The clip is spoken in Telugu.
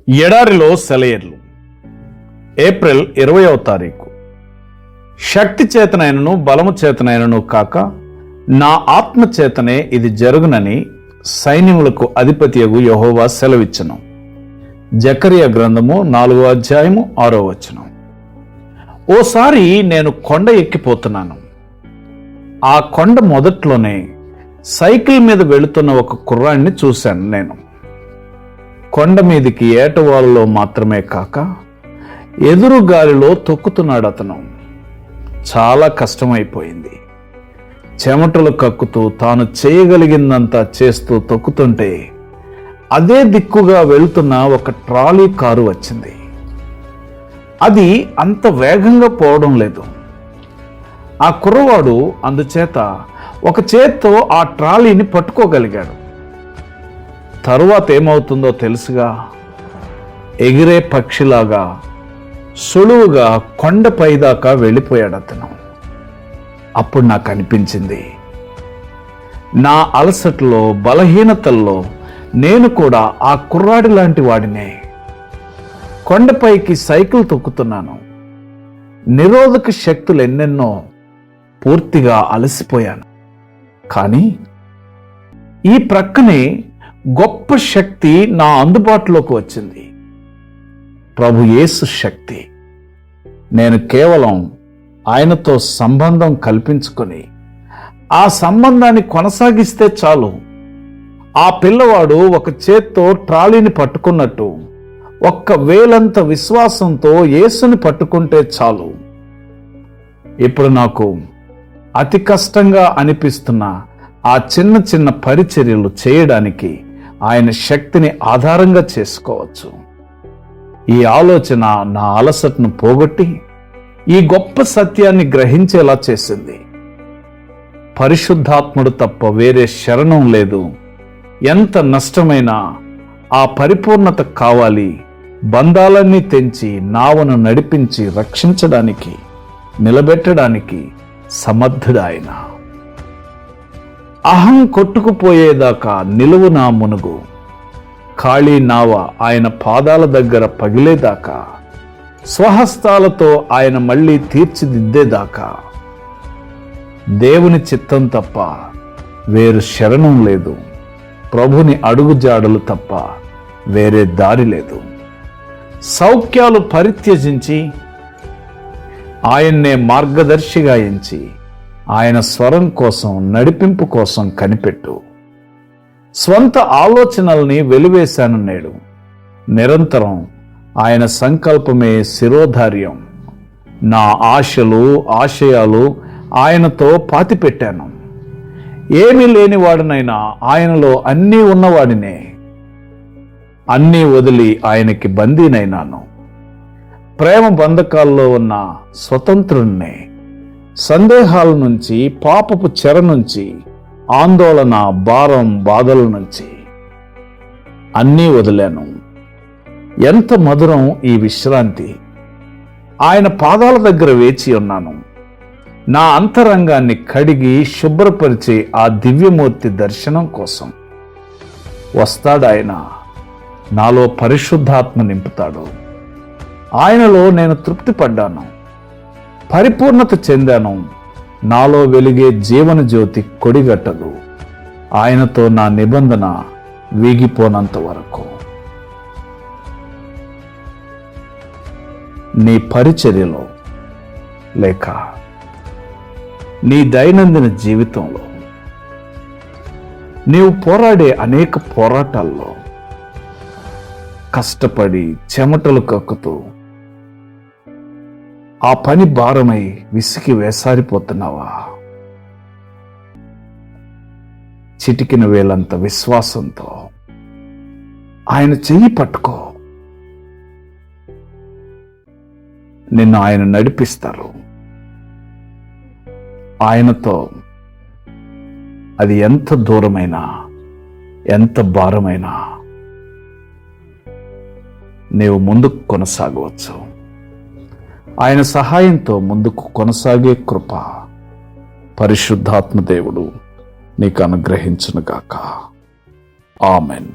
ఎడారిలో సెలయేర్లు. ఏప్రిల్ 20వ తారీఖు. శక్తి చేతనైనను బలము చేతనైనను కాక నా ఆత్మ చేతనే ఇది జరుగునని సైన్యములకు అధిపతియగు యెహోవా సెలవిచ్చెను. జకరియా గ్రంథము 4వ అధ్యాయము 6వ వచనం. ఓసారి నేను కొండ ఎక్కిపోతున్నాను. ఆ కొండ మొదట్లోనే సైకిల్ మీద వెళుతున్న ఒక కుర్రాడిని చూశాను. నేను కొండ మీదికి ఏటవాళ్ళలో మాత్రమే కాక ఎదురు గాలిలో తొక్కుతున్నాడు. అతను చాలా కష్టమైపోయింది. చెమటలు కక్కుతూ తాను చేయగలిగిందంతా చేస్తూ తొక్కుతుంటే అదే దిక్కుగా వెళుతున్న ఒక ట్రాలీ కారు వచ్చింది. అది అంత వేగంగా పోవడం లేదు. ఆ కుర్రవాడు అందుచేత ఒక చేత్తో ఆ ట్రాలీని పట్టుకోగలిగాడు. తరువాత ఏమవుతుందో తెలుసుగా, ఎగిరే పక్షిలాగా సులువుగా కొండపై దాకా వెళ్ళిపోయాడు అతను. అప్పుడు నాకు అనిపించింది, నా అలసటలో బలహీనతల్లో నేను కూడా ఆ కుర్రాడి లాంటి వాడినే. కొండపైకి సైకిల్ తొక్కుతున్నాను. నిరోధక శక్తులు ఎన్నెన్నో, పూర్తిగా అలసిపోయాను. కానీ ఈ ప్రక్కనే గొప్ప శక్తి నా అందుబాటులోకి వచ్చింది. ప్రభు యేసు శక్తి. నేను కేవలం ఆయనతో సంబంధం కల్పించుకొని ఆ సంబంధాన్ని కొనసాగిస్తే చాలు. ఆ పిల్లవాడు ఒక చేత్తో ట్రాలీని పట్టుకున్నట్టు ఒక్క వేలంత విశ్వాసంతో యేసుని పట్టుకుంటే చాలు. ఇప్పుడు నాకు అతి కష్టంగా అనిపిస్తున్న ఆ చిన్న చిన్న పరిచర్యలు చేయడానికి ఆయన శక్తిని ఆధారంగా చేసుకోవచ్చు. ఈ ఆలోచన నా అలసటను పోగొట్టి ఈ గొప్ప సత్యాన్ని గ్రహించేలా చేసింది. పరిశుద్ధాత్ముడు తప్ప వేరే శరణం లేదు. ఎంత నష్టమైనా ఆ పరిపూర్ణత కావాలి. బంధాలన్నీ తెంచి నావను నడిపించి రక్షించడానికి, నిలబెట్టడానికి సమర్థుడు ఆయన. అహం కొట్టుకుపోయేదాకా నిలువునా మునుగు. ఖాళీ నావ ఆయన పాదాల దగ్గర పగిలేదాకా, స్వహస్తాలతో ఆయన మళ్ళీ తీర్చిదిద్దేదాకా దేవుని చిత్తం తప్ప వేరు శరణం లేదు. ప్రభుని అడుగుజాడలు తప్ప వేరే దారి లేదు. సౌఖ్యాలు పరిత్యజించి ఆయన్నే మార్గదర్శిగా ఎంచి ఆయన స్వరం కోసం, నడిపింపు కోసం కనిపెట్టు. స్వంత ఆలోచనల్ని వెలివేశాను నేడు. నిరంతరం ఆయన సంకల్పమే శిరోధార్యం. నా ఆశలు, ఆశయాలు ఆయనతో పాతిపెట్టాను. ఏమీ లేనివాడినైనా ఆయనలో అన్నీ ఉన్నవాడినే. అన్నీ వదిలి ఆయనకి బందీనైనాను. ప్రేమ బంధకాల్లో ఉన్న స్వతంత్రుణ్ణే. సందేహాల నుంచి, పాపపు చెర నుంచి, ఆందోళన, భారం, బాధల నుంచి అన్నీ వదిలాను. ఎంత మధురం ఈ విశ్రాంతి! ఆయన పాదాల దగ్గర వేచి ఉన్నాను. నా అంతరంగాన్ని కడిగి శుభ్రపరిచే ఆ దివ్యమూర్తి దర్శనం కోసం వస్తాడు ఆయన. నాలో పరిశుద్ధాత్మ నింపుతాడు. ఆయనలో నేను తృప్తి పడ్డాను, పరిపూర్ణత చెందాను. నాలో వెలిగే జీవన జ్యోతి కొడిగట్టదు. ఆయనతో నా నిబంధన వీగిపోనంత వరకు. నీ పరిచర్యలో లేక నీ దైనందిన జీవితంలో నీవు పోరాడే అనేక పోరాటాల్లో కష్టపడి చెమటలు కక్కుతూ ఆ పని భారమై విసికి వేసారిపోతున్నావా? చిటికిన వేలంత విశ్వాసంతో ఆయన చెయ్యి పట్టుకో. నిన్ను ఆయన నడిపిస్తారు. ఆయనతో అది ఎంత దూరమైనా, ఎంత భారమైనా నీవు ముందుకు కొనసాగవచ్చు. ఆయన సహాయంతో ముందుకు కొనసాగే కృప పరిశుద్ధాత్మ దేవుడు నీకు అనుగ్రహించునుగాక. ఆమెన్.